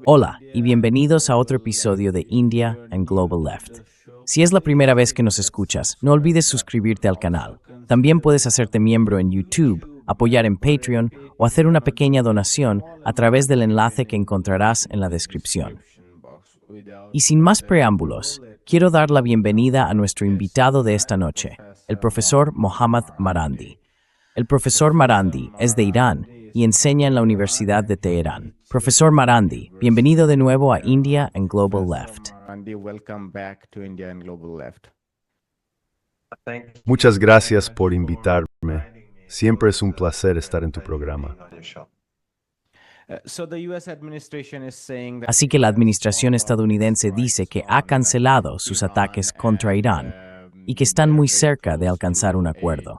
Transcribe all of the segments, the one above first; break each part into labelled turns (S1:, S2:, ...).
S1: Hola y bienvenidos a otro episodio de India and Global Left. Si es la primera vez que nos escuchas, no olvides suscribirte al canal. También puedes hacerte miembro en YouTube, apoyar en Patreon o hacer una pequeña donación a través del enlace que encontrarás en la descripción. Y sin más preámbulos, quiero dar la bienvenida a nuestro invitado de esta noche, el profesor Mohammad Marandi. El profesor Marandi es de Irán y enseña en la Universidad de Teherán. Profesor Marandi, bienvenido de nuevo a India and Global Left.
S2: Muchas gracias por invitarme. Siempre es un placer estar en tu programa.
S1: Así que la administración estadounidense dice que ha cancelado sus ataques contra Irán y que están muy cerca de alcanzar un acuerdo.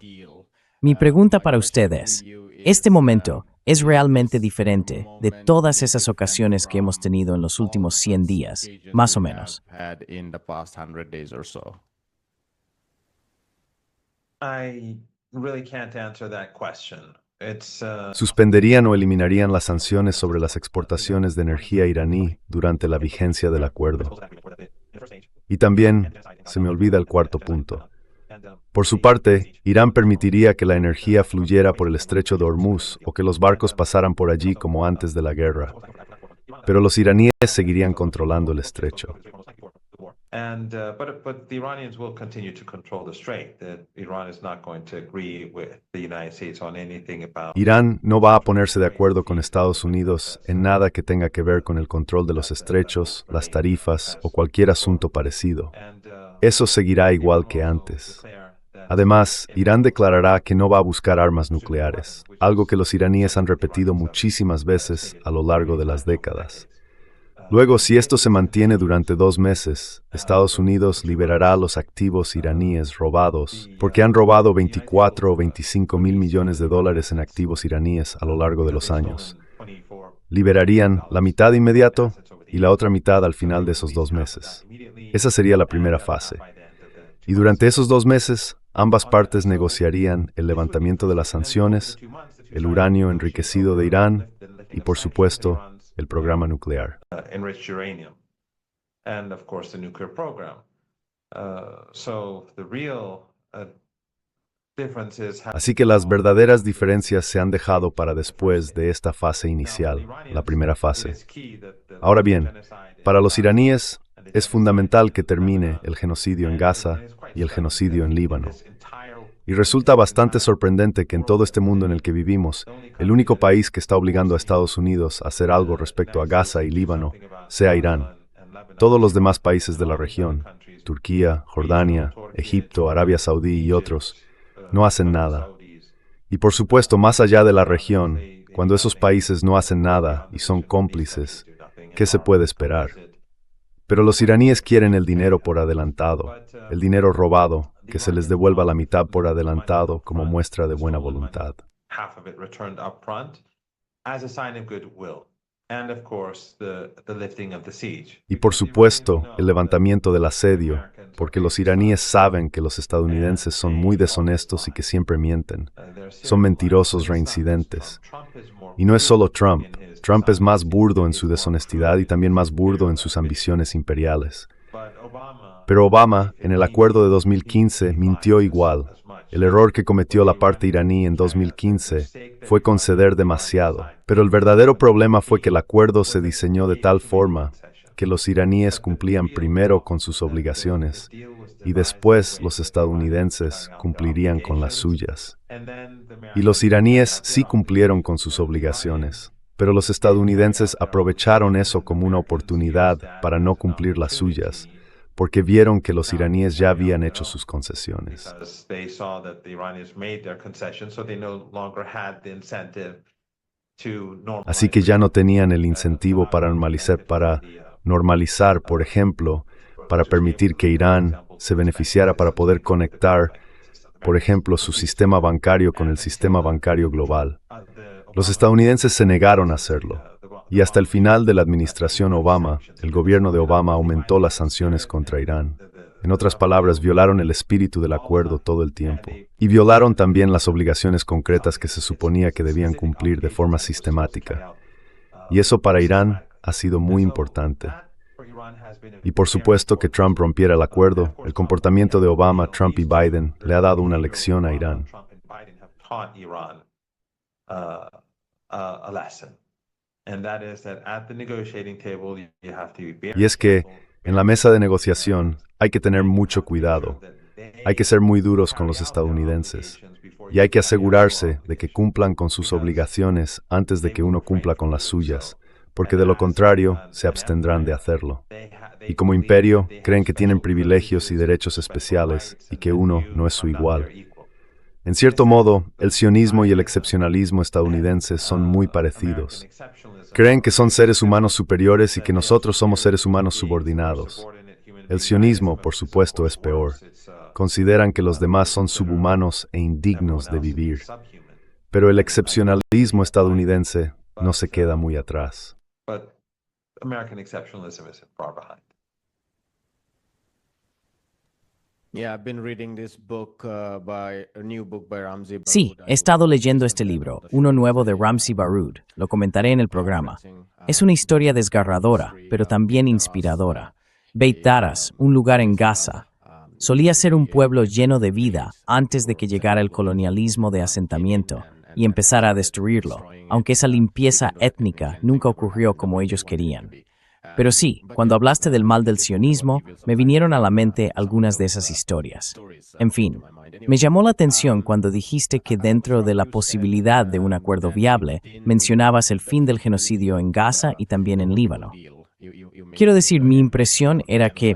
S1: Mi pregunta para ustedes, ¿este momento es realmente diferente de todas esas ocasiones que hemos tenido en los últimos 100 días, más o menos?
S3: I really can't answer that question.
S2: Suspenderían o eliminarían las sanciones sobre las exportaciones de energía iraní durante la vigencia del acuerdo. Y también, se me olvida el cuarto punto. Por su parte, Irán permitiría que la energía fluyera por el estrecho de Hormuz o que los barcos pasaran por allí como antes de la guerra. Pero los iraníes seguirían controlando el estrecho.
S3: But the Iranians will continue to control the strait. Iran is not going to agree with the United States on anything about.
S2: Irán no va a ponerse de acuerdo con Estados Unidos en nada que tenga que ver con el control de los estrechos, las tarifas o cualquier asunto parecido. Eso seguirá igual que antes. Además, Irán declarará que no va a buscar armas nucleares, algo que los iraníes han repetido muchísimas veces a lo largo de las décadas. Luego, si esto se mantiene durante 2 meses, Estados Unidos liberará los activos iraníes robados, porque han robado 24 o 25 mil millones de dólares en activos iraníes a lo largo de los años. Liberarían la mitad de inmediato y la otra mitad al final de esos 2 meses. Esa sería la primera fase. Y durante esos 2 meses, ambas partes negociarían el levantamiento de las sanciones, el uranio enriquecido de Irán y, por supuesto, el programa nuclear.
S3: Enriched uranium, and of course the nuclear program. So the real difference is.
S2: Así que las verdaderas diferencias se han dejado para después de esta fase inicial, la primera fase. Ahora bien, para los iraníes es fundamental que termine el genocidio en Gaza y el genocidio en Líbano. Y resulta bastante sorprendente que en todo este mundo en el que vivimos, el único país que está obligando a Estados Unidos a hacer algo respecto a Gaza y Líbano sea Irán. Todos los demás países de la región, Turquía, Jordania, Egipto, Arabia Saudí y otros, no hacen nada. Y por supuesto, más allá de la región, cuando esos países no hacen nada y son cómplices, ¿qué se puede esperar? Pero los iraníes quieren el dinero por adelantado, el dinero robado, que se les devuelva la mitad por adelantado como muestra de buena voluntad.
S3: Half of it returned up front as a sign of goodwill. And of course, the lifting of the siege.
S2: Y por supuesto, el levantamiento del asedio, porque los iraníes saben que los estadounidenses son muy deshonestos y que siempre mienten. Son mentirosos reincidentes. Y no es solo Trump. Trump es más burdo en su deshonestidad y también más burdo en sus ambiciones imperiales. Pero Obama, en el acuerdo de 2015, mintió igual. El error que cometió la parte iraní en 2015 fue conceder demasiado. Pero el verdadero problema fue que el acuerdo se diseñó de tal forma que los iraníes cumplían primero con sus obligaciones y después los estadounidenses cumplirían con las suyas. Y los iraníes sí cumplieron con sus obligaciones, pero los estadounidenses aprovecharon eso como una oportunidad para no cumplir las suyas, porque vieron que los iraníes ya habían hecho sus concesiones. Así que ya no tenían el incentivo para normalizar, por ejemplo, para permitir que Irán se beneficiara para poder conectar, por ejemplo, su sistema bancario con el sistema bancario global. Los estadounidenses se negaron a hacerlo. Y hasta el final de la administración Obama, el gobierno de Obama aumentó las sanciones contra Irán. En otras palabras, violaron el espíritu del acuerdo todo el tiempo. Y violaron también las obligaciones concretas que se suponía que debían cumplir de forma sistemática. Y eso para Irán ha sido muy importante. Y por supuesto que Trump rompiera el acuerdo, el comportamiento de Obama, Trump y Biden le ha dado una lección a Irán. Y es que, en la mesa de negociación, hay que tener mucho cuidado. Hay que ser muy duros con los estadounidenses. Y hay que asegurarse de que cumplan con sus obligaciones antes de que uno cumpla con las suyas, porque de lo contrario, se abstendrán de hacerlo. Y como imperio, creen que tienen privilegios y derechos especiales y que uno no es su igual. En cierto modo, el sionismo y el excepcionalismo estadounidenses son muy parecidos. Creen que son seres humanos superiores y que nosotros somos seres humanos subordinados. El sionismo, por supuesto, es peor. Consideran que los demás son subhumanos e indignos de vivir. Pero el excepcionalismo estadounidense no se queda muy atrás.
S1: Sí, he estado leyendo este libro, uno nuevo de Ramzi Baroud. Lo comentaré en el programa. Es una historia desgarradora, pero también inspiradora. Beit Daras, un lugar en Gaza, solía ser un pueblo lleno de vida antes de que llegara el colonialismo de asentamiento y empezara a destruirlo, aunque esa limpieza étnica nunca ocurrió como ellos querían. Pero sí, cuando hablaste del mal del sionismo, me vinieron a la mente algunas de esas historias. En fin, me llamó la atención cuando dijiste que dentro de la posibilidad de un acuerdo viable, mencionabas el fin del genocidio en Gaza y también en Líbano. Quiero decir, mi impresión era que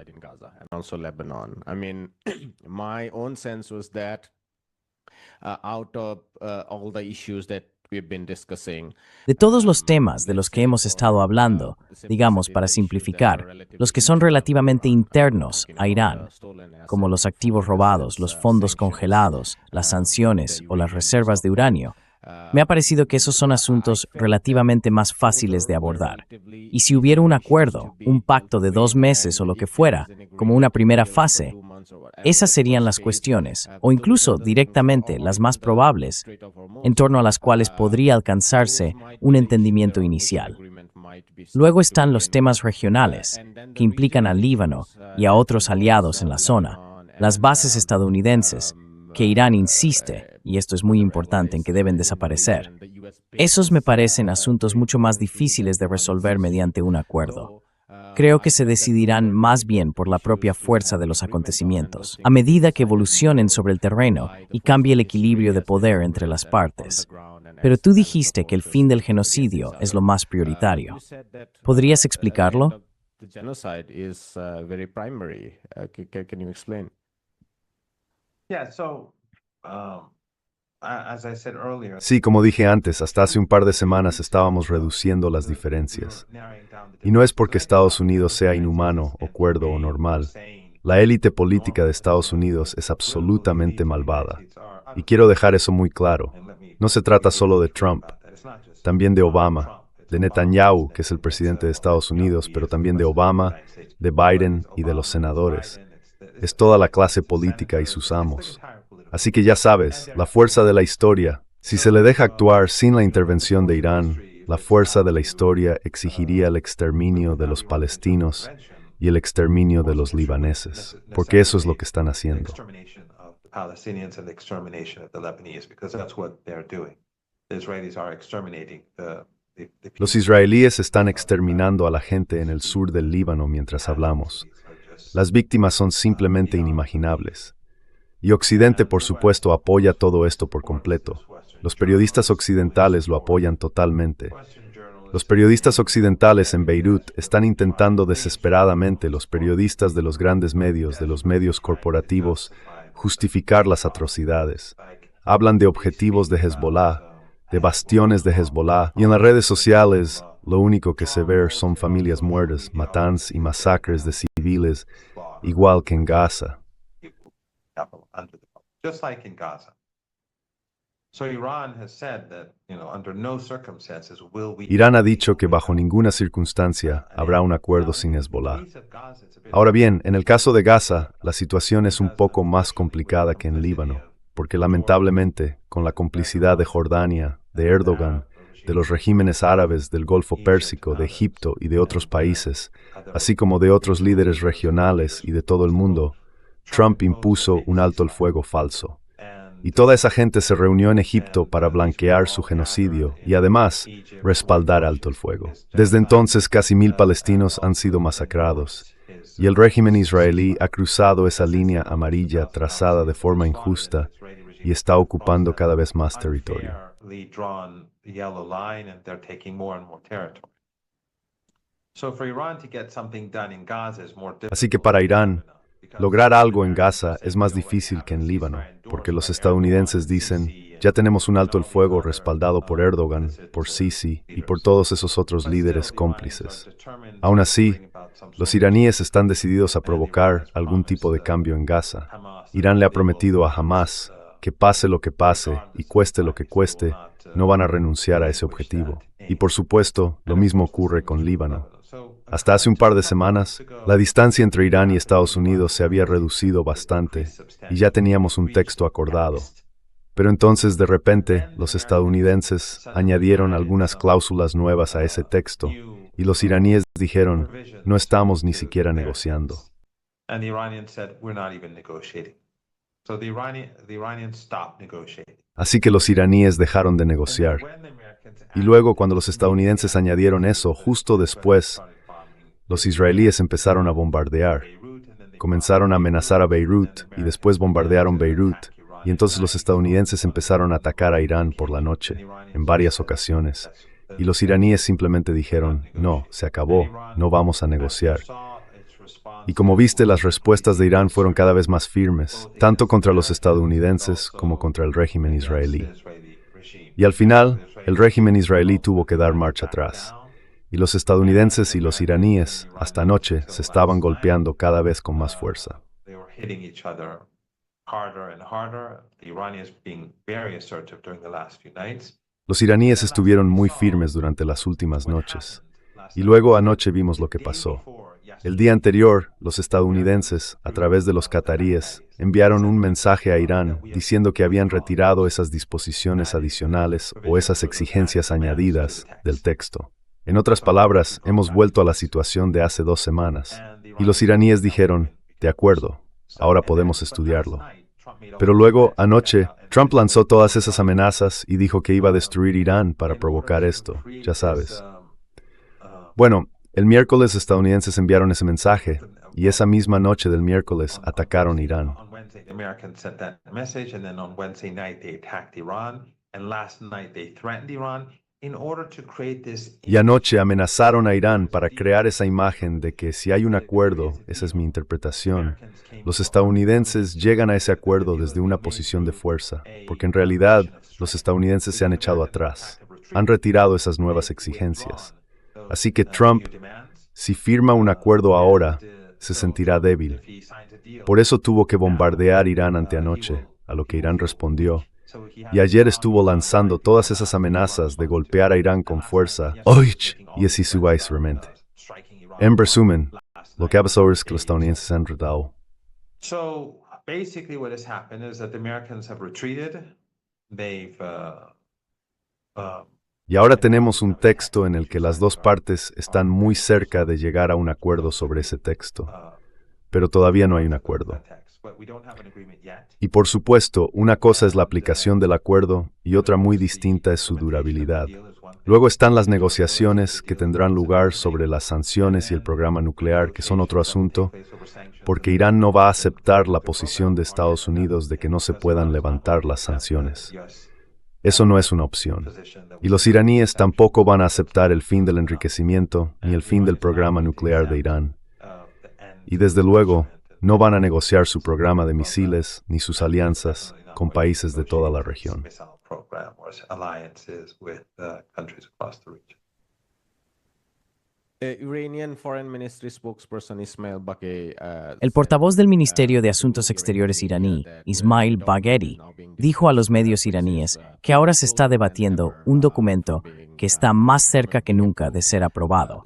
S1: de todos los temas de los que hemos estado hablando, digamos para simplificar, los que son relativamente internos a Irán, como los activos robados, los fondos congelados, las sanciones o las reservas de uranio, me ha parecido que esos son asuntos relativamente más fáciles de abordar. Y si hubiera un acuerdo, un pacto de 2 meses o lo que fuera, como una primera fase, esas serían las cuestiones, o incluso directamente las más probables, en torno a las cuales podría alcanzarse un entendimiento inicial. Luego están los temas regionales, que implican al Líbano y a otros aliados en la zona, las bases estadounidenses, que Irán insiste, y esto es muy importante, en que deben desaparecer. Esos me parecen asuntos mucho más difíciles de resolver mediante un acuerdo. Creo que se decidirán más bien por la propia fuerza de los acontecimientos, a medida que evolucionen sobre el terreno y cambie el equilibrio de poder entre las partes. Pero tú dijiste que el fin del genocidio es lo más prioritario. ¿Podrías explicarlo?
S2: Sí, como dije antes, hasta hace un par de semanas estábamos reduciendo las diferencias. Y no es porque Estados Unidos sea inhumano o cuerdo o normal. La élite política de Estados Unidos es absolutamente malvada. Y quiero dejar eso muy claro. No se trata solo de Trump, también de Obama, de Netanyahu, que es el presidente de Estados Unidos, pero también de Obama, de Biden y de los senadores. Es toda la clase política y sus amos. Así que ya sabes, la fuerza de la historia, si se le deja actuar sin la intervención de Irán, la fuerza de la historia exigiría el exterminio de los palestinos y el exterminio de los libaneses, porque eso es lo que están haciendo. Los israelíes están exterminando a la gente en el sur del Líbano mientras hablamos. Las víctimas son simplemente inimaginables. Y Occidente, por supuesto, apoya todo esto por completo. Los periodistas occidentales lo apoyan totalmente. Los periodistas occidentales en Beirut están intentando desesperadamente, los periodistas de los grandes medios, de los medios corporativos, justificar las atrocidades. Hablan de objetivos de Hezbollah, de bastiones de Hezbollah, y en las redes sociales lo único que se ve son familias muertas, matanzas y masacres de civiles, igual que en Gaza. Irán ha dicho que bajo ninguna circunstancia habrá un acuerdo sin Hezbollah. Ahora bien, en el caso de Gaza, la situación es un poco más complicada que en Líbano, porque lamentablemente, con la complicidad de Jordania, de Erdogan, de los regímenes árabes del Golfo Pérsico, de Egipto y de otros países, así como de otros líderes regionales y de todo el mundo, Trump impuso un alto el fuego falso. Y toda esa gente se reunió en Egipto para blanquear su genocidio y además respaldar alto el fuego. Desde entonces casi 1,000 palestinos han sido masacrados y el régimen israelí ha cruzado esa línea amarilla trazada de forma injusta y está ocupando cada vez más territorio. Así que para Irán, lograr algo en Gaza es más difícil que en Líbano, porque los estadounidenses dicen, ya tenemos un alto el fuego respaldado por Erdogan, por Sisi y por todos esos otros líderes cómplices. Aún así, los iraníes están decididos a provocar algún tipo de cambio en Gaza. Irán le ha prometido a Hamás que pase lo que pase y cueste lo que cueste, no van a renunciar a ese objetivo. Y por supuesto, lo mismo ocurre con Líbano. Hasta hace un par de semanas, la distancia entre Irán y Estados Unidos se había reducido bastante y ya teníamos un texto acordado. Pero entonces, de repente, los estadounidenses añadieron algunas cláusulas nuevas a ese texto y los iraníes dijeron, no estamos ni siquiera negociando. Así que los iraníes dejaron de negociar. Y luego, cuando los estadounidenses añadieron eso, justo después, los israelíes empezaron a bombardear. Comenzaron a amenazar a Beirut y después bombardearon Beirut. Y entonces los estadounidenses empezaron a atacar a Irán por la noche, en varias ocasiones. Y los iraníes simplemente dijeron, no, se acabó, no vamos a negociar. Y como viste, las respuestas de Irán fueron cada vez más firmes, tanto contra los estadounidenses como contra el régimen israelí. Y al final, el régimen israelí tuvo que dar marcha atrás. Y los estadounidenses y los iraníes, hasta anoche, se estaban golpeando cada vez con más fuerza. Los iraníes estuvieron muy firmes durante las últimas noches. Y luego anoche vimos lo que pasó. El día anterior, los estadounidenses, a través de los cataríes, enviaron un mensaje a Irán diciendo que habían retirado esas disposiciones adicionales o esas exigencias añadidas del texto. En otras palabras, hemos vuelto a la situación de hace 2 semanas. Y los iraníes dijeron, de acuerdo, ahora podemos estudiarlo. Pero luego, anoche, Trump lanzó todas esas amenazas y dijo que iba a destruir Irán para provocar esto, ya sabes. Bueno, el miércoles estadounidenses enviaron ese mensaje y esa misma noche del miércoles atacaron Irán. Y anoche amenazaron a Irán para crear esa imagen de que si hay un acuerdo, esa es mi interpretación, los estadounidenses llegan a ese acuerdo desde una posición de fuerza, porque en realidad los estadounidenses se han echado atrás, han retirado esas nuevas exigencias. Así que Trump, si firma un acuerdo ahora, se sentirá débil. Por eso tuvo que bombardear Irán anteanoche, a lo que Irán respondió. Y ayer estuvo lanzando todas esas amenazas de golpear a Irán con fuerza. Y así subáis realmente. En resumen, lo que ha pasado es que los estadounidenses han retado. Y ahora tenemos un texto en el que las dos partes están muy cerca de llegar a un acuerdo sobre ese texto, pero todavía no hay un acuerdo. Y por supuesto, una cosa es la aplicación del acuerdo y otra muy distinta es su durabilidad. Luego están las negociaciones que tendrán lugar sobre las sanciones y el programa nuclear, que son otro asunto, porque Irán no va a aceptar la posición de Estados Unidos de que no se puedan levantar las sanciones. Eso no es una opción. Y los iraníes tampoco van a aceptar el fin del enriquecimiento ni el fin del programa nuclear de Irán. Y desde luego, no van a negociar su programa de misiles ni sus alianzas con países de toda la región.
S1: El portavoz del Ministerio de Asuntos Exteriores iraní, Ismail Bagheri, dijo a los medios iraníes que ahora se está debatiendo un documento que está más cerca que nunca de ser aprobado.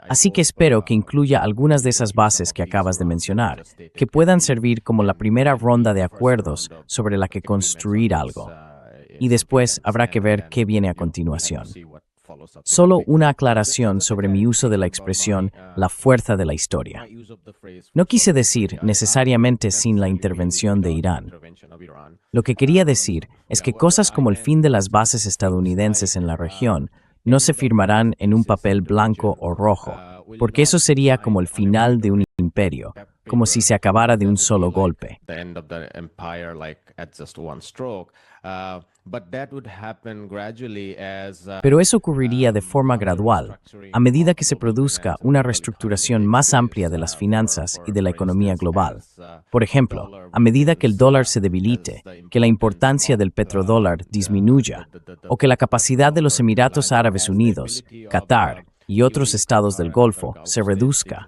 S1: Así que espero que incluya algunas de esas bases que acabas de mencionar, que puedan servir como la primera ronda de acuerdos sobre la que construir algo. Y después habrá que ver qué viene a continuación. Solo una aclaración sobre mi uso de la expresión «la fuerza de la historia». No quise decir necesariamente sin la intervención de Irán. Lo que quería decir es que cosas como el fin de las bases estadounidenses en la región no se firmarán en un papel blanco o rojo, porque eso sería como el final de un imperio, como si se acabara de un solo golpe. Pero eso ocurriría de forma gradual, a medida que se produzca una reestructuración más amplia de las finanzas y de la economía global. Por ejemplo, a medida que el dólar se debilite, que la importancia del petrodólar disminuya, o que la capacidad de los Emiratos Árabes Unidos, Qatar y otros estados del Golfo se reduzca.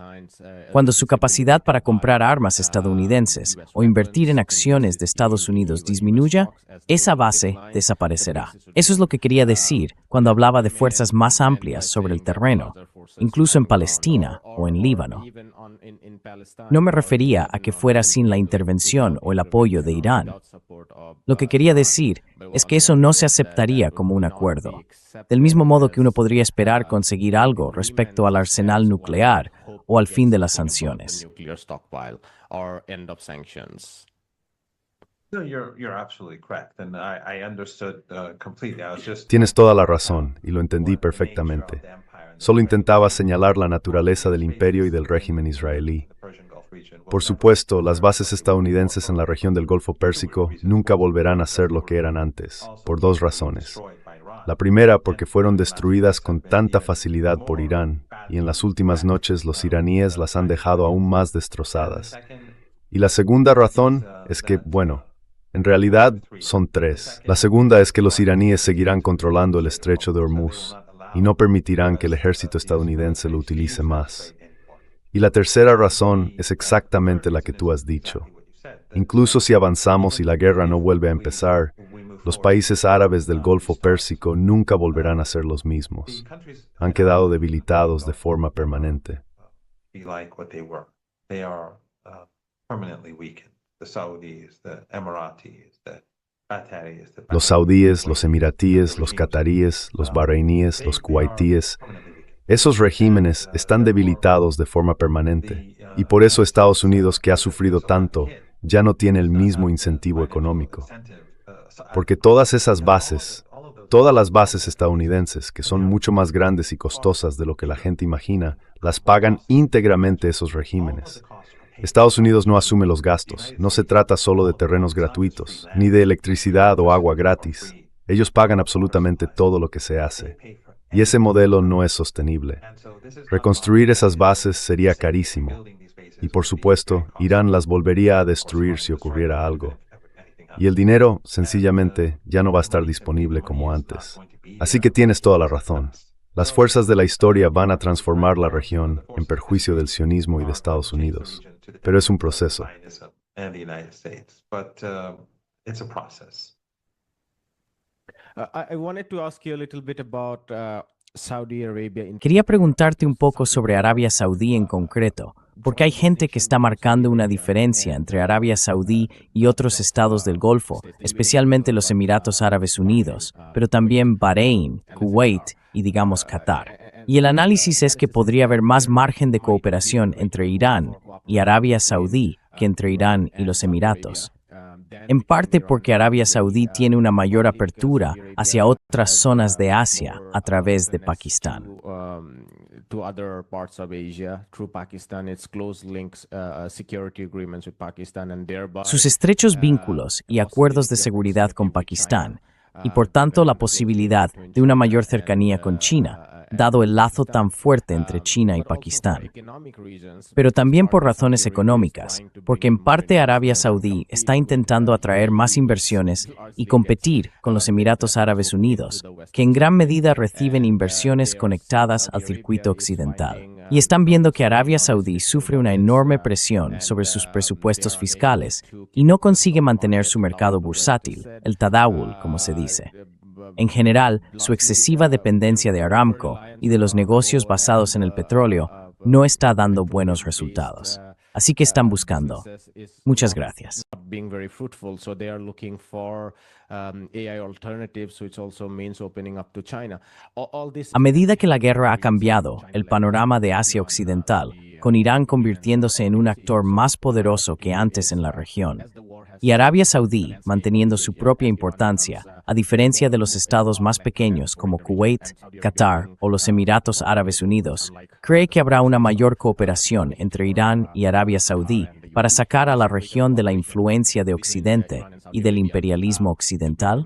S1: Cuando su capacidad para comprar armas estadounidenses o invertir en acciones de Estados Unidos disminuya, esa base desaparecerá. Eso es lo que quería decir cuando hablaba de fuerzas más amplias sobre el terreno, incluso en Palestina o en Líbano. No me refería a que fuera sin la intervención o el apoyo de Irán. Lo que quería decir es que eso no se aceptaría como un acuerdo. Del mismo modo que uno podría esperar conseguir algo respecto al arsenal nuclear o al fin de las sanciones.
S2: Tienes toda la razón, y lo entendí perfectamente. Solo intentaba señalar la naturaleza del imperio y del régimen israelí. Por supuesto, las bases estadounidenses en la región del Golfo Pérsico nunca volverán a ser lo que eran antes, por dos razones. La primera, porque fueron destruidas con tanta facilidad por Irán, y en las últimas noches los iraníes las han dejado aún más destrozadas. Y la segunda razón es que, bueno, en realidad son tres. La segunda es que los iraníes seguirán controlando el estrecho de Hormuz y no permitirán que el ejército estadounidense lo utilice más. Y la tercera razón es exactamente la que tú has dicho. Incluso si avanzamos y la guerra no vuelve a empezar, los países árabes del Golfo Pérsico nunca volverán a ser los mismos. Han quedado debilitados de forma permanente. Los saudíes, los emiratíes, los cataríes, los bahreiníes, los kuwaitíes, esos regímenes están debilitados de forma permanente, y por eso Estados Unidos, que ha sufrido tanto, ya no tiene el mismo incentivo económico. Porque todas esas bases, todas las bases estadounidenses, que son mucho más grandes y costosas de lo que la gente imagina, las pagan íntegramente esos regímenes. Estados Unidos no asume los gastos, no se trata solo de terrenos gratuitos, ni de electricidad o agua gratis. Ellos pagan absolutamente todo lo que se hace. Y ese modelo no es sostenible. Reconstruir esas bases sería carísimo. Y por supuesto, Irán las volvería a destruir si ocurriera algo. Y el dinero, sencillamente, ya no va a estar disponible como antes. Así que tienes toda la razón. Las fuerzas de la historia van a transformar la región en perjuicio del sionismo y de Estados Unidos. Pero es un proceso.
S1: Quería preguntarte un poco sobre Arabia Saudí en concreto, porque hay gente que está marcando una diferencia entre Arabia Saudí y otros estados del Golfo, especialmente los Emiratos Árabes Unidos, pero también Bahrein, Kuwait y digamos Qatar. Y el análisis es que podría haber más margen de cooperación entre Irán y Arabia Saudí que entre Irán y los Emiratos. En parte porque Arabia Saudí tiene una mayor apertura hacia otras zonas de Asia a través de Pakistán. Sus estrechos vínculos y acuerdos de seguridad con Pakistán, y por tanto la posibilidad de una mayor cercanía con China, dado el lazo tan fuerte entre China y Pakistán. Pero también por razones económicas, porque en parte Arabia Saudí está intentando atraer más inversiones y competir con los Emiratos Árabes Unidos, que en gran medida reciben inversiones conectadas al circuito occidental. Y están viendo que Arabia Saudí sufre una enorme presión sobre sus presupuestos fiscales y no consigue mantener su mercado bursátil, el tadawul, como se dice. En general, su excesiva dependencia de Aramco y de los negocios basados en el petróleo no está dando buenos resultados. Así que están buscando. Muchas gracias. A medida que la guerra ha cambiado el panorama de Asia Occidental, con Irán convirtiéndose en un actor más poderoso que antes en la región, y Arabia Saudí manteniendo su propia importancia, a diferencia de los estados más pequeños como Kuwait, Qatar o los Emiratos Árabes Unidos, cree que habrá una mayor cooperación entre Irán y Arabia Saudí para sacar a la región de la influencia de Occidente y del imperialismo occidental.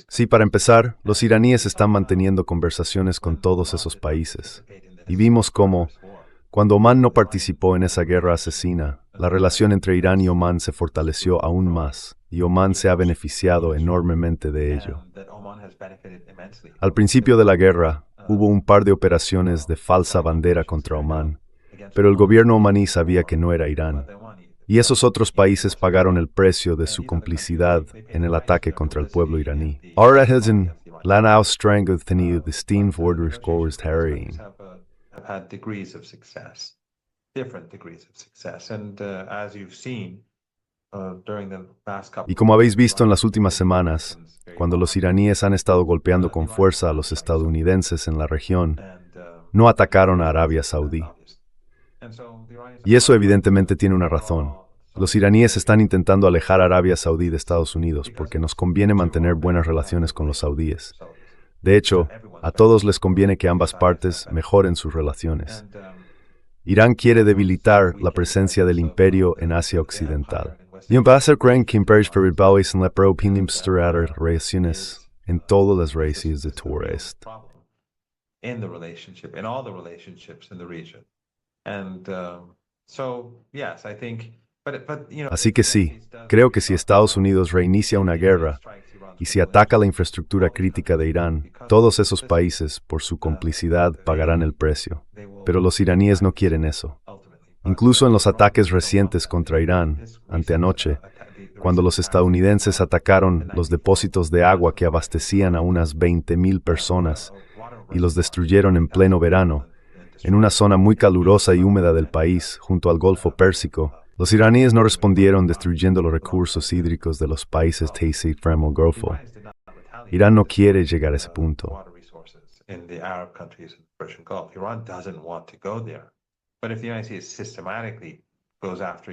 S2: Sí, para empezar, los iraníes están manteniendo conversaciones con todos esos países. Y vimos cómo, cuando Omán no participó en esa guerra asesina, la relación entre Irán y Omán se fortaleció aún más, y Omán se ha beneficiado enormemente de ello. Al principio de la guerra, hubo un par de operaciones de falsa bandera contra Omán, pero el gobierno omaní sabía que no era Irán. Y esos otros países pagaron el precio de su complicidad en el ataque contra el pueblo iraní. Y como habéis visto en las últimas semanas, cuando los iraníes han estado golpeando con fuerza a los estadounidenses en la región, no atacaron a Arabia Saudí. Y eso evidentemente tiene una razón. Los iraníes están intentando alejar a Arabia Saudí de Estados Unidos porque nos conviene mantener buenas relaciones con los saudíes. De hecho, a todos les conviene que ambas partes mejoren sus relaciones. Irán quiere debilitar la presencia del imperio en Asia Occidental. Y creen que imperios en la propia relaciones en todas las raíces de todo esto. Así que sí, creo que si Estados Unidos reinicia una guerra y si ataca la infraestructura crítica de Irán, todos esos países, por su complicidad, pagarán el precio. Pero los iraníes no quieren eso. Incluso en los ataques recientes contra Irán, anteanoche, cuando los estadounidenses atacaron los depósitos de agua que abastecían a unas 20,000 personas y los destruyeron en pleno verano, en una zona muy calurosa y húmeda del país, junto al Golfo Pérsico, los iraníes no respondieron destruyendo los recursos hídricos de los países Taisei Fremo Golfo. Irán no quiere llegar a ese punto.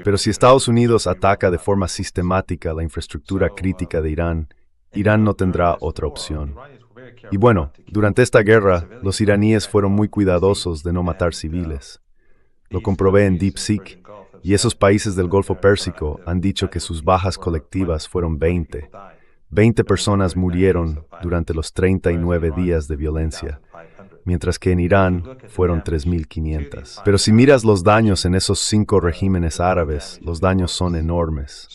S2: Pero si Estados Unidos ataca de forma sistemática la infraestructura crítica de Irán, Irán no tendrá otra opción. Y bueno, durante esta guerra, los iraníes fueron muy cuidadosos de no matar civiles. Lo comprobé en DeepSeek, y esos países del Golfo Pérsico han dicho que sus bajas colectivas fueron 20. 20 personas murieron durante los 39 días de violencia, mientras que en Irán fueron 3,500. Pero si miras los daños en esos 5 regímenes árabes, los daños son enormes.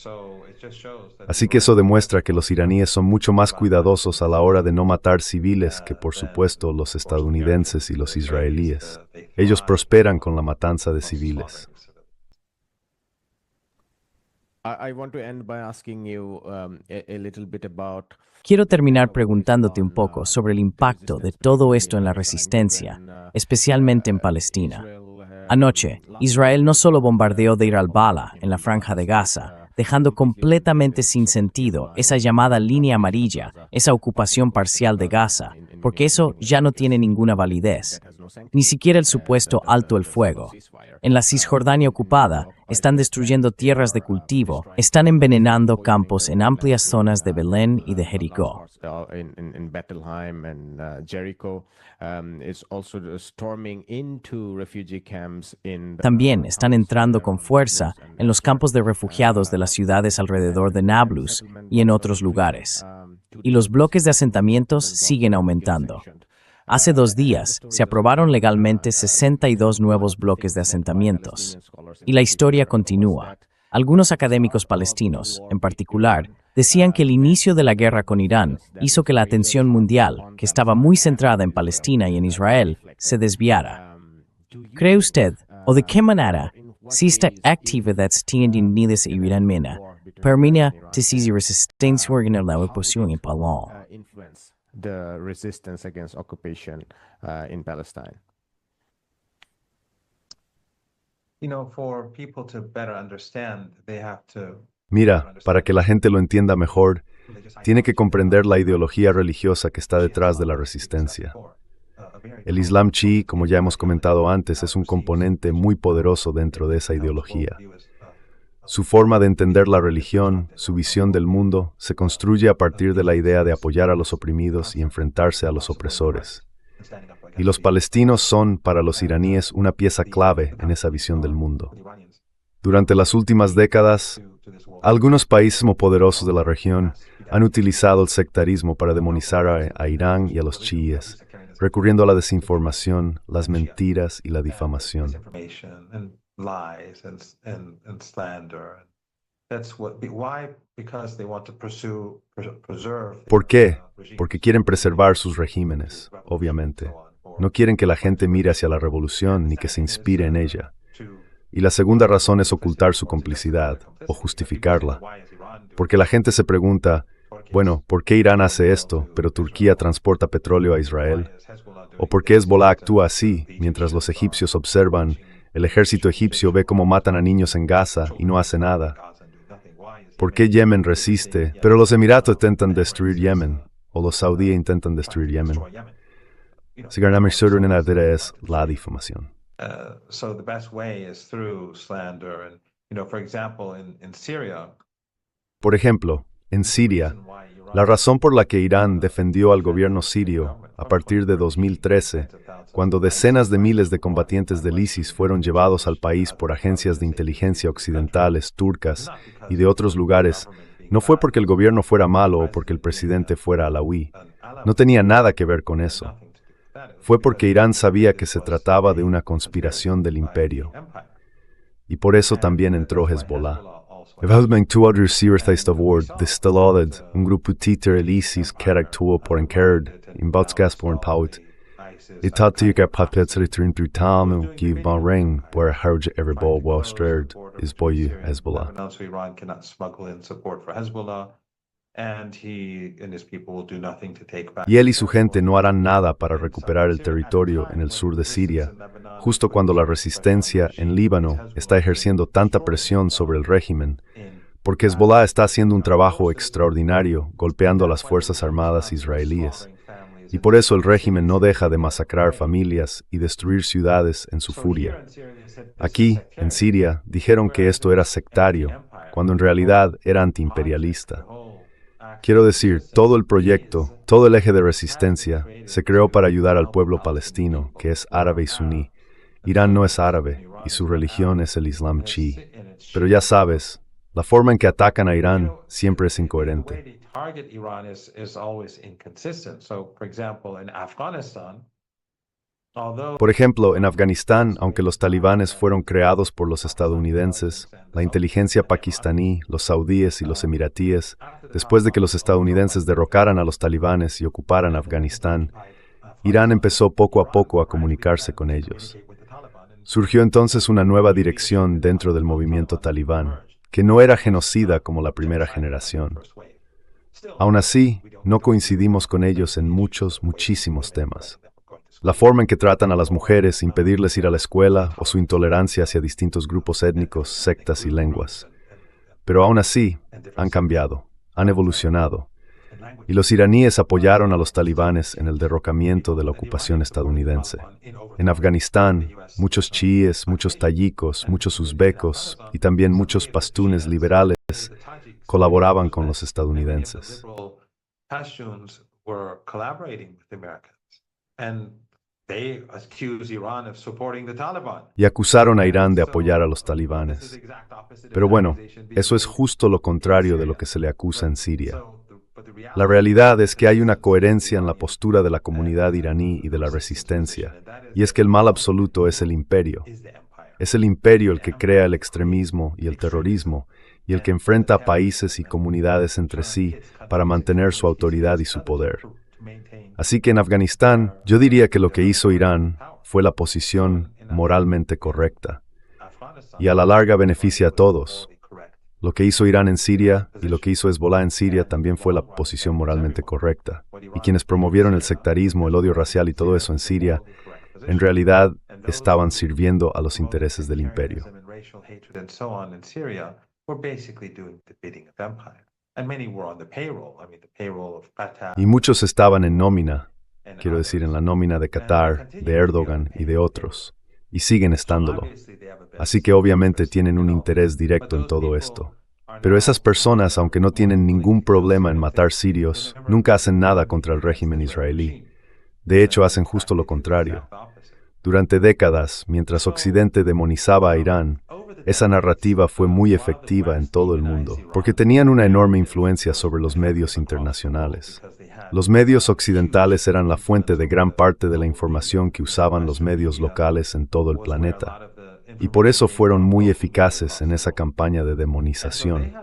S2: Así que eso demuestra que los iraníes son mucho más cuidadosos a la hora de no matar civiles que, por supuesto, los estadounidenses y los israelíes. Ellos prosperan con la matanza de civiles.
S1: Quiero terminar preguntándote un poco sobre el impacto de todo esto en la resistencia, especialmente en Palestina. Anoche, Israel no solo bombardeó Deir al-Bala en la Franja de Gaza, dejando completamente sin sentido esa llamada línea amarilla, esa ocupación parcial de Gaza, porque eso ya no tiene ninguna validez. Ni siquiera el supuesto alto el fuego. En la Cisjordania ocupada, están destruyendo tierras de cultivo, están envenenando campos en amplias zonas de Belén y de Jericó. También están entrando con fuerza en los campos de refugiados de las ciudades alrededor de Nablus y en otros lugares. Y los bloques de asentamientos siguen aumentando. Hace 2 días se aprobaron legalmente 62 nuevos bloques de asentamientos. Y la historia continúa. Algunos académicos palestinos, en particular, decían que el inicio de la guerra con Irán hizo que la atención mundial, que estaba muy centrada en Palestina y en Israel, se desviara. ¿Cree usted, o de qué manera, si esta actividad tiene unidas a Irán permite que resistencia en la oposición en Palestina?
S4: The resistance against occupation in Palestine?
S3: For people to better understand, they have to
S2: Mira, para que la gente lo entienda mejor, tiene que comprender la ideología religiosa que está detrás de la resistencia. El Islam chií, como ya hemos comentado antes, es un componente muy poderoso dentro de esa ideología. Su forma de entender la religión, su visión del mundo, se construye a partir de la idea de apoyar a los oprimidos y enfrentarse a los opresores. Y los palestinos son, para los iraníes, una pieza clave en esa visión del mundo. Durante las últimas décadas, algunos países muy poderosos de la región han utilizado el sectarismo para demonizar a Irán y a los chiíes, recurriendo a la desinformación, las mentiras y la difamación.
S3: lies and slander. Because they want to preserve.
S2: ¿Por qué? Porque quieren preservar sus regímenes, obviamente. No quieren que la gente mire hacia la revolución ni que se inspire en ella. Y la segunda razón es ocultar su complicidad o justificarla. Porque la gente se pregunta, bueno, ¿por qué Irán hace esto, pero Turquía transporta petróleo a Israel? ¿O por qué Hezbollah actúa así, mientras los egipcios observan? El ejército egipcio ve cómo matan a niños en Gaza y no hace nada. ¿Por qué Yemen resiste, pero los Emiratos intentan destruir Yemen? ¿O los saudíes intentan destruir Yemen? Es la difamación.
S3: So the best way is through slander. And, for example, in Syria.
S2: Por ejemplo, en Siria, la razón por la que Irán defendió al gobierno sirio a partir de 2013, cuando decenas de miles de combatientes del ISIS fueron llevados al país por agencias de inteligencia occidentales, turcas y de otros lugares, no fue porque el gobierno fuera malo o porque el presidente fuera alawí. No tenía nada que ver con eso. Fue porque Irán sabía que se trataba de una conspiración del imperio. Y por eso también entró Hezbollah. Eventualmente, two other Syria's of war, destillad, un grupo títer el ISIS que actuó por encargado en Botsgas por en Paut. I talte que papletser trin brutal give bon ring where harge every ball was stirred is boy Hezbollah.
S3: Iran cannot smuggle in support for Hezbollah, and he and his people will do nothing to take back.
S2: Y él y su gente no harán nada para recuperar el territorio en el sur de Siria, justo cuando la resistencia en Líbano está ejerciendo tanta presión sobre el régimen, porque Hezbollah está haciendo un trabajo extraordinario golpeando a las fuerzas armadas israelíes. Y por eso el régimen no deja de masacrar familias y destruir ciudades en su furia. Aquí, en Siria, dijeron que esto era sectario, cuando en realidad era antiimperialista. Quiero decir, todo el proyecto, todo el eje de resistencia, se creó para ayudar al pueblo palestino, que es árabe y suní. Irán no es árabe, y su religión es el Islam chií. Pero ya sabes, la forma en que atacan a Irán siempre es incoherente.
S3: Target Iran is always inconsistent. So, for example, in Afghanistan,
S2: Por ejemplo, en Afganistán, aunque los talibanes fueron creados por los estadounidenses, la inteligencia pakistaní, los saudíes y los emiratíes, después de que los estadounidenses derrocaran a los talibanes y ocuparan Afganistán, Irán empezó poco a poco a comunicarse con ellos. Surgió entonces una nueva dirección dentro del movimiento talibán, que no era genocida como la primera generación. Aún así, no coincidimos con ellos en muchísimos temas. La forma en que tratan a las mujeres, impedirles ir a la escuela o su intolerancia hacia distintos grupos étnicos, sectas y lenguas. Pero aún así, han cambiado, han evolucionado. Y los iraníes apoyaron a los talibanes en el derrocamiento de la ocupación estadounidense. En Afganistán, muchos chiíes, muchos tayikos, muchos uzbecos y también muchos pastunes liberales colaboraban con los estadounidenses.
S3: They accuse Iran of supporting the Taliban.
S2: Y acusaron a Irán de apoyar a los talibanes. Pero bueno, eso es justo lo contrario de lo que se le acusa en Siria. La realidad es que hay una coherencia en la postura de la comunidad iraní y de la resistencia, y es que el mal absoluto es el imperio. Es el imperio el que crea el extremismo y el terrorismo, y el que enfrenta a países y comunidades entre sí para mantener su autoridad y su poder. Así que en Afganistán, yo diría que lo que hizo Irán fue la posición moralmente correcta, y a la larga beneficia a todos. Lo que hizo Irán en Siria y lo que hizo Hezbollah en Siria también fue la posición moralmente correcta. Y quienes promovieron el sectarismo, el odio racial y todo eso en Siria, en realidad estaban sirviendo a los intereses del imperio. Y muchos estaban en nómina, quiero decir, en la nómina de Qatar, de Erdogan y de otros, y siguen estándolo. Así que obviamente tienen un interés directo en todo esto. Pero esas personas, aunque no tienen ningún problema en matar sirios, nunca hacen nada contra el régimen israelí. De hecho, hacen justo lo contrario. Durante décadas, mientras Occidente demonizaba a Irán, esa narrativa fue muy efectiva en todo el mundo, porque tenían una enorme influencia sobre los medios internacionales. Los medios occidentales eran la fuente de gran parte de la información que usaban los medios locales en todo el planeta, y por eso fueron muy eficaces en esa campaña de demonización.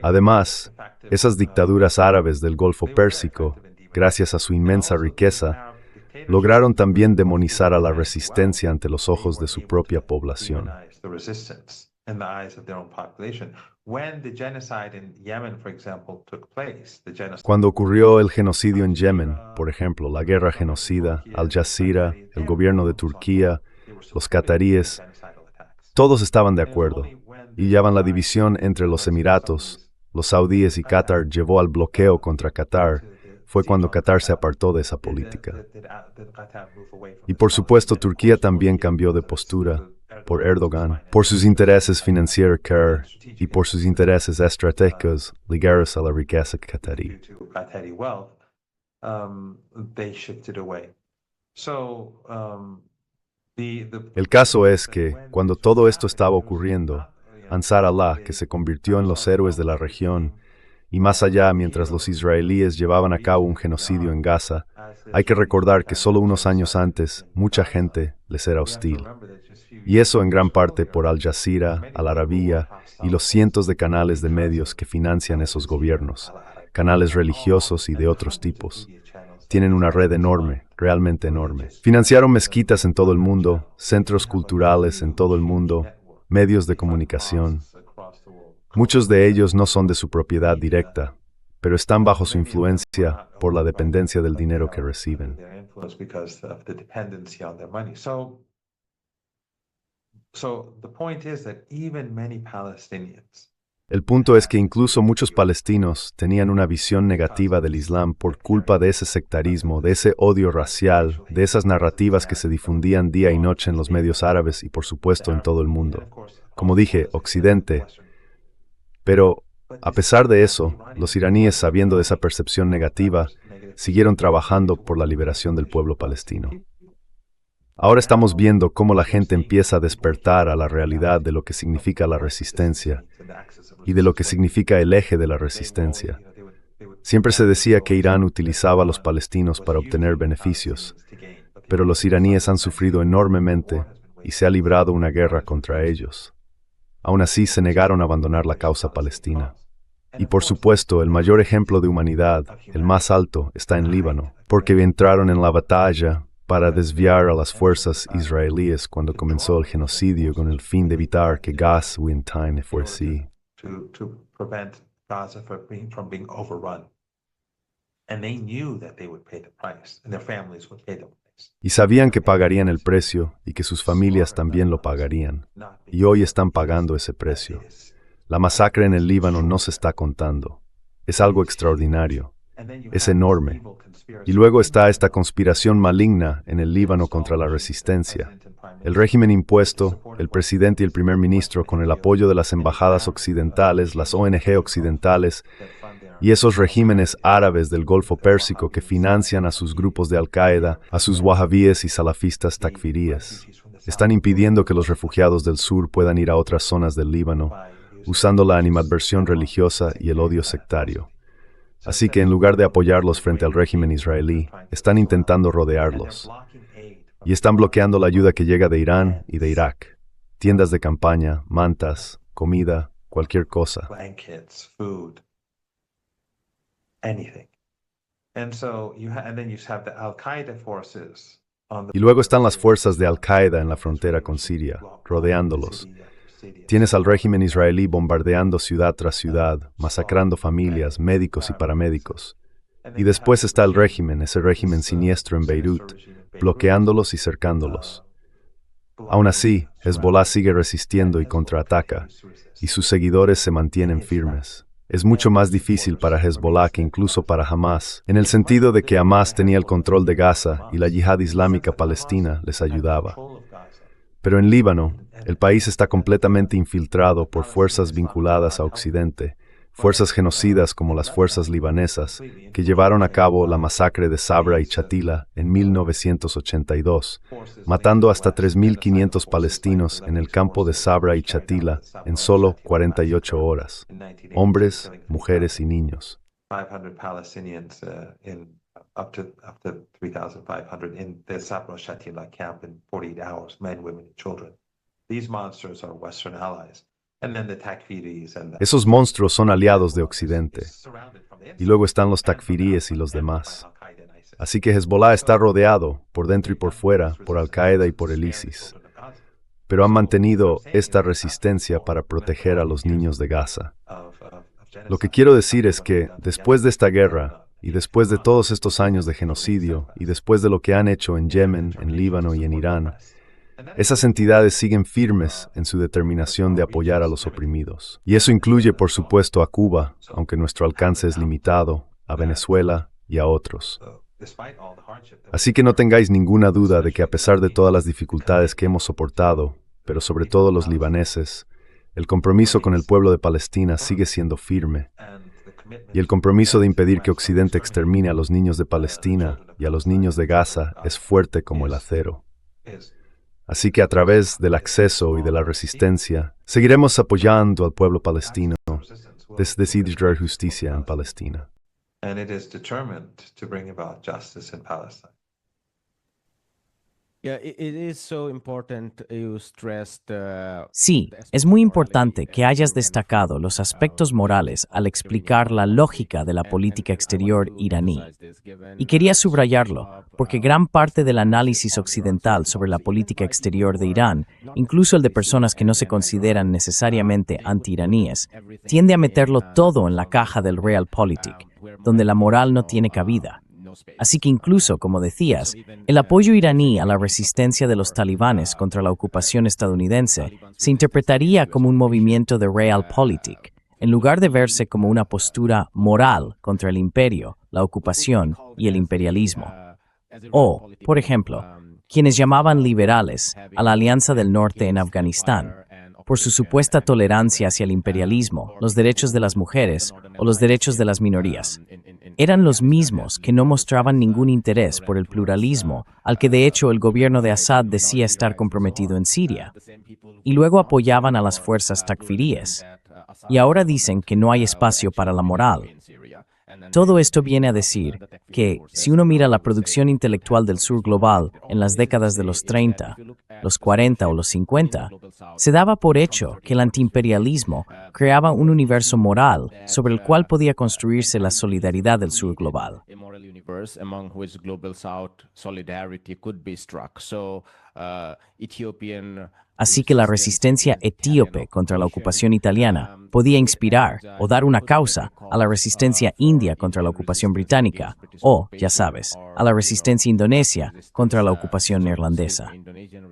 S2: Además, esas dictaduras árabes del Golfo Pérsico, gracias a su inmensa riqueza, lograron también demonizar a la resistencia ante los ojos de su propia población. Cuando ocurrió el genocidio en Yemen, por ejemplo, la guerra genocida, Al Jazeera, el gobierno de Turquía, los cataríes, todos estaban de acuerdo y llevaban la división entre los Emiratos, los saudíes y Qatar llevó al bloqueo contra Qatar. Fue cuando Qatar se apartó de esa política. Y por supuesto, Turquía también cambió de postura por Erdogan, por sus intereses financieros y por sus intereses estratégicos ligados a la riqueza qatarí. El caso es que, cuando todo esto estaba ocurriendo, Ansar Allah, que se convirtió en los héroes de la región, y más allá, mientras los israelíes llevaban a cabo un genocidio en Gaza, hay que recordar que solo unos años antes, mucha gente les era hostil. Y eso en gran parte por Al Jazeera, Al Arabiya y los cientos de canales de medios que financian esos gobiernos, canales religiosos y de otros tipos. Tienen una red enorme, realmente enorme. Financiaron mezquitas en todo el mundo, centros culturales en todo el mundo, medios de comunicación. Muchos de ellos no son de su propiedad directa, pero están bajo su influencia por la dependencia del dinero que reciben. El punto es que incluso muchos palestinos tenían una visión negativa del Islam por culpa de ese sectarismo, de ese odio racial, de esas narrativas que se difundían día y noche en los medios árabes y por supuesto en todo el mundo. Como dije, Occidente. Pero, a pesar de eso, los iraníes, sabiendo de esa percepción negativa, siguieron trabajando por la liberación del pueblo palestino. Ahora estamos viendo cómo la gente empieza a despertar a la realidad de lo que significa la resistencia y de lo que significa el eje de la resistencia. Siempre se decía que Irán utilizaba a los palestinos para obtener beneficios, pero los iraníes han sufrido enormemente y se ha librado una guerra contra ellos. Aún así, se negaron a abandonar la causa palestina. Y por supuesto, el mayor ejemplo de humanidad, el más alto, está en Líbano, porque entraron en la batalla para desviar a las fuerzas israelíes cuando comenzó el genocidio con el fin de evitar que Gaza fuese. Y sabían que pagarían el precio y que sus familias también lo pagarían. Y hoy están pagando ese precio. La masacre en el Líbano no se está contando. Es algo extraordinario. Es enorme. Y luego está esta conspiración maligna en el Líbano contra la resistencia. El régimen impuesto, el presidente y el primer ministro, con el apoyo de las embajadas occidentales, las ONG occidentales, Y esos regímenes árabes del Golfo Pérsico que financian a sus grupos de Al-Qaeda, a sus wahabíes y salafistas takfiríes, están impidiendo que los refugiados del sur puedan ir a otras zonas del Líbano, usando la animadversión religiosa y el odio sectario. Así que en lugar de apoyarlos frente al régimen israelí, están intentando rodearlos. Y están bloqueando la ayuda que llega de Irán y de Irak. Tiendas de campaña, mantas, comida, cualquier cosa.
S3: Blankets, food, anything. And then you have the Al-Qaeda forces on the
S2: Y luego están las fuerzas de Al-Qaeda en la frontera con Siria, rodeándolos. Tienes al régimen israelí bombardeando ciudad tras ciudad, masacrando familias, médicos y paramédicos. Y después está el régimen, ese régimen siniestro en Beirut, bloqueándolos y cercándolos. Aún así, Hezbollah sigue resistiendo y contraataca, y sus seguidores se mantienen firmes. Es mucho más difícil para Hezbollah que incluso para Hamas, en el sentido de que Hamas tenía el control de Gaza y la yihad islámica palestina les ayudaba. Pero en Líbano, el país está completamente infiltrado por fuerzas vinculadas a Occidente, fuerzas genocidas como las fuerzas libanesas, que llevaron a cabo la masacre de Sabra y Chatila en 1982, matando hasta 3.500 palestinos en el campo de Sabra y Chatila en solo 48 horas, hombres, mujeres y niños.
S3: 500 Palestinians up to 3,500 in the Sabra Shatila camp in 48 hours, men, women, and children. These monsters are Western allies. And then the Takfiris and
S2: Esos monstruos son aliados de Occidente. Y luego están los takfiríes y los demás. Así que Hezbollah está rodeado, por dentro y por fuera, por Al-Qaeda y por el ISIS. Pero han mantenido esta resistencia para proteger a los niños de Gaza. Lo que quiero decir es que, después de esta guerra, y después de todos estos años de genocidio, y después de lo que han hecho en Yemen, en Líbano y en Irán, esas entidades siguen firmes en su determinación de apoyar a los oprimidos. Y eso incluye, por supuesto, a Cuba, aunque nuestro alcance es limitado, a Venezuela y a otros. Así que no tengáis ninguna duda de que a pesar de todas las dificultades que hemos soportado, pero sobre todo los libaneses, el compromiso con el pueblo de Palestina sigue siendo firme. Y el compromiso de impedir que Occidente extermine a los niños de Palestina y a los niños de Gaza es fuerte como el acero. Así que a través del acceso y de la resistencia, seguiremos apoyando al pueblo palestino desde traer justicia en Palestina.
S3: and it is determined to bring about justice in Palestine.
S1: Sí, es muy importante que hayas destacado los aspectos morales al explicar la lógica de la política exterior iraní. Y quería subrayarlo, porque gran parte del análisis occidental sobre la política exterior de Irán, incluso el de personas que no se consideran necesariamente anti-iraníes, tiende a meterlo todo en la caja del realpolitik, donde la moral no tiene cabida. Así que incluso, como decías, el apoyo iraní a la resistencia de los talibanes contra la ocupación estadounidense se interpretaría como un movimiento de realpolitik, en lugar de verse como una postura moral contra el imperio, la ocupación y el imperialismo. O, por ejemplo, quienes llamaban liberales a la Alianza del Norte en Afganistán, por su supuesta tolerancia hacia el imperialismo, los derechos de las mujeres o los derechos de las minorías. Eran los mismos que no mostraban ningún interés por el pluralismo al que de hecho el gobierno de Assad decía estar comprometido en Siria, y luego apoyaban a las fuerzas takfiríes, y ahora dicen que no hay espacio para la moral. Todo esto viene a decir que, si uno mira la producción intelectual del sur global en las décadas de los 30, los 40 o los 50, se daba por hecho que el antiimperialismo creaba un universo moral sobre el cual podía construirse la solidaridad del sur global. Así que la resistencia etíope contra la ocupación italiana podía inspirar o dar una causa a la resistencia india contra la ocupación británica o, ya sabes, a la resistencia indonesia contra la ocupación neerlandesa.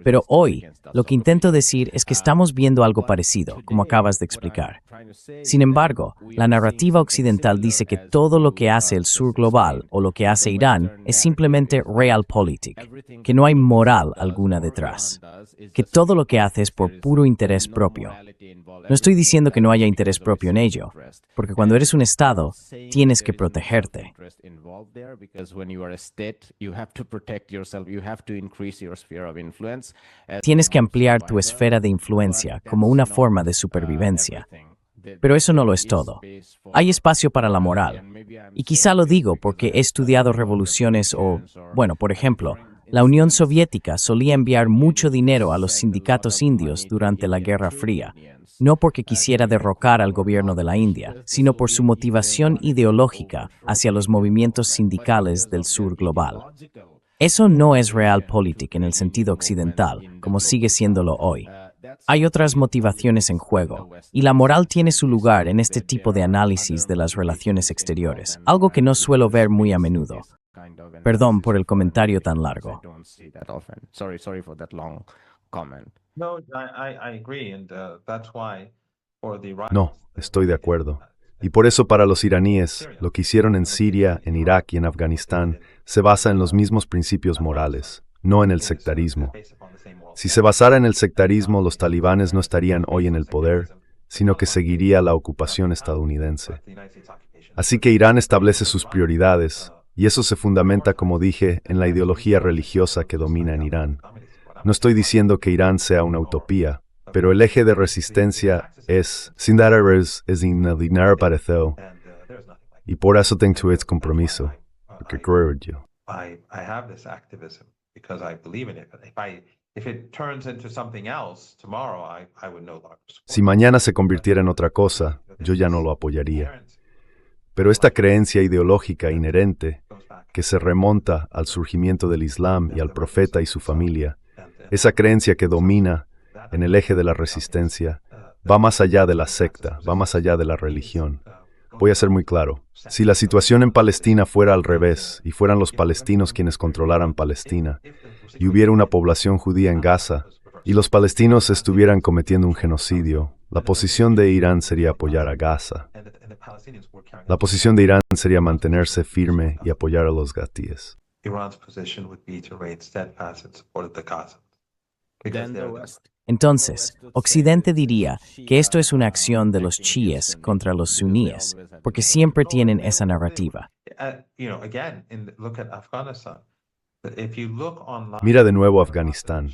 S1: Pero hoy, lo que intento decir es que estamos viendo algo parecido, como acabas de explicar. Sin embargo, la narrativa occidental dice que todo lo que hace el sur global o lo que hace Irán es simplemente realpolitik, que no hay moral alguna alguna detrás, que todo lo que hace es por puro interés propio. No estoy diciendo que no haya interés propio en ello, porque cuando eres un Estado, tienes que protegerte. Tienes que ampliar tu esfera de influencia como una forma de supervivencia. Pero eso no lo es todo. Hay espacio para la moral. Y quizá lo digo porque he estudiado revoluciones por ejemplo, la Unión Soviética solía enviar mucho dinero a los sindicatos indios durante la Guerra Fría, no porque quisiera derrocar al gobierno de la India, sino por su motivación ideológica hacia los movimientos sindicales del sur global. Eso no es realpolitik en el sentido occidental, como sigue siéndolo hoy. Hay otras motivaciones en juego, y la moral tiene su lugar en este tipo de análisis de las relaciones exteriores, algo que no suelo ver muy a menudo. Perdón por el comentario tan largo.
S2: No, estoy de acuerdo. Y por eso para los iraníes, lo que hicieron en Siria, en Irak y en Afganistán se basa en los mismos principios morales, no en el sectarismo. Si se basara en el sectarismo, los talibanes no estarían hoy en el poder, sino que seguiría la ocupación estadounidense. Así que Irán establece sus prioridades, y eso se fundamenta, como dije, en la ideología religiosa que domina en Irán. No estoy diciendo que Irán sea una utopía, pero el eje de resistencia es, sin dar errores, es inalienable para Theo, y por eso tengo este compromiso, porque creo en ello. Si mañana se convirtiera en otra cosa, yo ya no lo apoyaría. Pero esta creencia ideológica inherente, que se remonta al surgimiento del Islam y al profeta y su familia, esa creencia que domina en el eje de la resistencia, va más allá de la secta, va más allá de la religión. Voy a ser muy claro. Si la situación en Palestina fuera al revés, y fueran los palestinos quienes controlaran Palestina, y hubiera una población judía en Gaza, y los palestinos estuvieran cometiendo un genocidio, la posición de Irán sería apoyar a Gaza. La posición de Irán sería mantenerse firme y apoyar a los gatíes.
S1: Entonces, Occidente diría que esto es una acción de los chiíes contra los suníes, porque siempre tienen esa narrativa.
S2: Mira de nuevo Afganistán.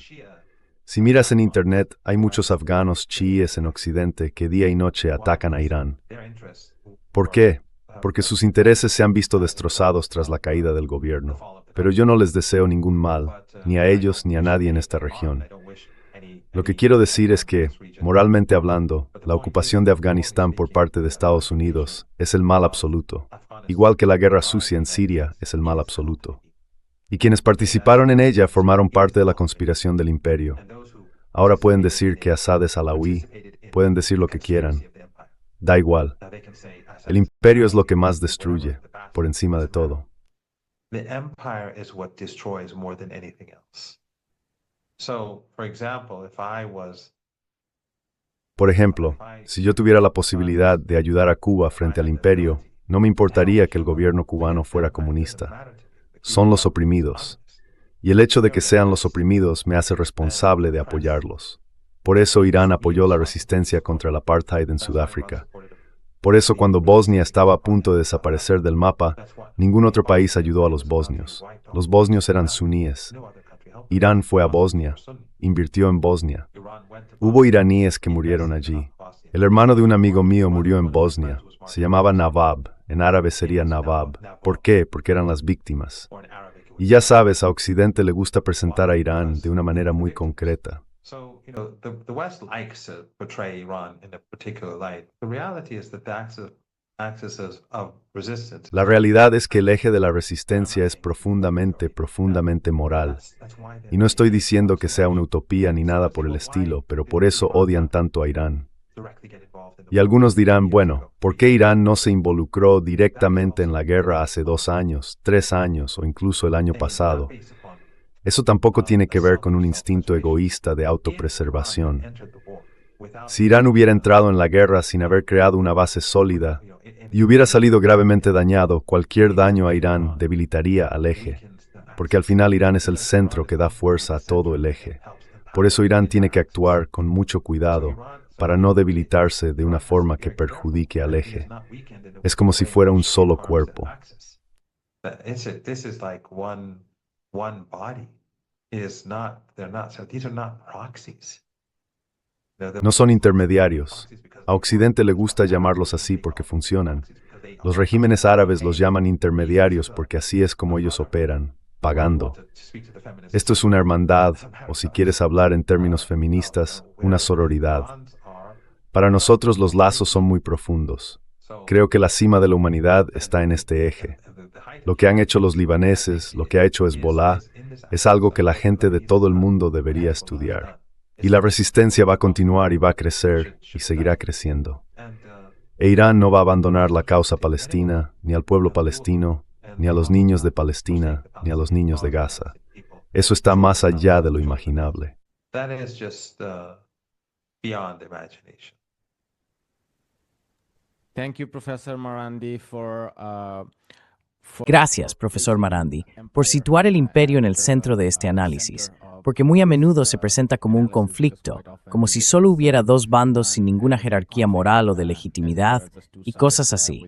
S2: Si miras en Internet, hay muchos afganos chiíes en Occidente que día y noche atacan a Irán. ¿Por qué? Porque sus intereses se han visto destrozados tras la caída del gobierno. Pero yo no les deseo ningún mal, ni a ellos ni a nadie en esta región. Lo que quiero decir es que, moralmente hablando, la ocupación de Afganistán por parte de Estados Unidos es el mal absoluto, igual que la guerra sucia en Siria es el mal absoluto. Y quienes participaron en ella formaron parte de la conspiración del imperio. Ahora pueden decir que Assad es alauí, pueden decir lo que quieran. Da igual. El imperio es lo que más destruye, por encima de todo. Por ejemplo, si yo tuviera la posibilidad de ayudar a Cuba frente al imperio, no me importaría que el gobierno cubano fuera comunista. Son los oprimidos. Y el hecho de que sean los oprimidos me hace responsable de apoyarlos. Por eso Irán apoyó la resistencia contra el apartheid en Sudáfrica. Por eso cuando Bosnia estaba a punto de desaparecer del mapa, ningún otro país ayudó a los bosnios. Los bosnios eran suníes. Irán fue a Bosnia, invirtió en Bosnia. Hubo iraníes que murieron allí. El hermano de un amigo mío murió en Bosnia. Se llamaba Nawab. En árabe sería Nawab. ¿Por qué? Porque eran las víctimas. Y ya sabes, a Occidente le gusta presentar a Irán de una manera muy concreta. La realidad es que el eje de la resistencia es profundamente, profundamente moral. Y no estoy diciendo que sea una utopía ni nada por el estilo, pero por eso odian tanto a Irán. Y algunos dirán, bueno, ¿por qué Irán no se involucró directamente en la guerra hace 2 años, 3 años o incluso el año pasado? Eso tampoco tiene que ver con un instinto egoísta de autopreservación. Si Irán hubiera entrado en la guerra sin haber creado una base sólida y hubiera salido gravemente dañado, cualquier daño a Irán debilitaría al eje. porque al final Irán es el centro que da fuerza a todo el eje. Por eso Irán tiene que actuar con mucho cuidado para no debilitarse de una forma que perjudique al eje. Es como si fuera un solo cuerpo.
S3: This is like one body. These are not proxies.
S2: No son intermediarios. A Occidente le gusta llamarlos así porque funcionan. Los regímenes árabes los llaman intermediarios porque así es como ellos operan, pagando. Esto es una hermandad, o si quieres hablar en términos feministas, una sororidad. Para nosotros los lazos son muy profundos. Creo que la cima de la humanidad está en este eje. Lo que han hecho los libaneses, lo que ha hecho Hezbollah, es algo que la gente de todo el mundo debería estudiar. Y la resistencia va a continuar y va a crecer y seguirá creciendo. E Irán no va a abandonar la causa palestina, ni al pueblo palestino, ni a los niños de Palestina, ni a los niños de Gaza. Eso está más allá de lo imaginable.
S3: That is just beyond imagination.
S4: Thank you, Professor Marandi,
S1: Gracias, profesor Marandi, por situar el imperio en el centro de este análisis, porque muy a menudo se presenta como un conflicto, como si solo hubiera dos bandos sin ninguna jerarquía moral o de legitimidad, y cosas así.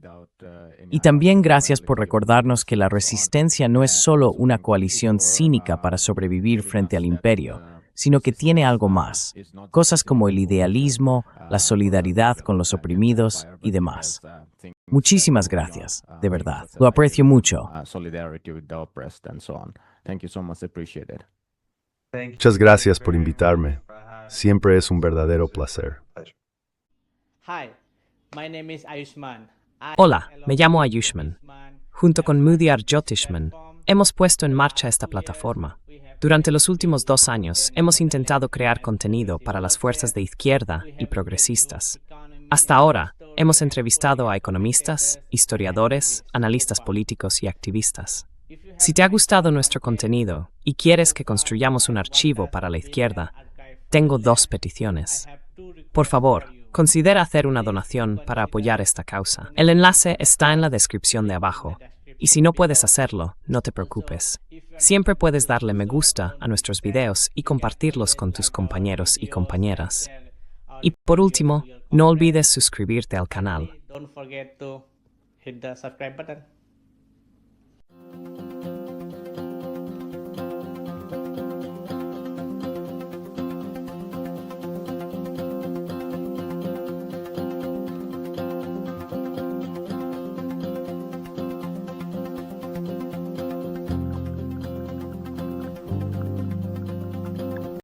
S1: Y también gracias por recordarnos que la resistencia no es solo una coalición cínica para sobrevivir frente al imperio, sino que tiene algo más, cosas como el idealismo, la solidaridad con los oprimidos y demás. Muchísimas gracias, de verdad. Lo aprecio mucho.
S4: Solidarity with the oppressed and so on. Thank you so much, appreciate it.
S2: Muchas gracias por invitarme. Siempre es un verdadero placer.
S5: Hi, my name is Ayushman.
S6: Hola, me llamo Ayushman. Junto con Mudiar Jyotishman, hemos puesto en marcha esta plataforma. Durante los últimos 2 años, hemos intentado crear contenido para las fuerzas de izquierda y progresistas. Hasta ahora, hemos entrevistado a economistas, historiadores, analistas políticos y activistas. Si te ha gustado nuestro contenido y quieres que construyamos un archivo para la izquierda, tengo 2 peticiones. Por favor, considera hacer una donación para apoyar esta causa. El enlace está en la descripción de abajo. Y si no puedes hacerlo, no te preocupes. Siempre puedes darle me gusta a nuestros videos y compartirlos con tus compañeros y compañeras. Y por último, no olvides suscribirte al canal.
S5: Don't forget to hit the subscribe button.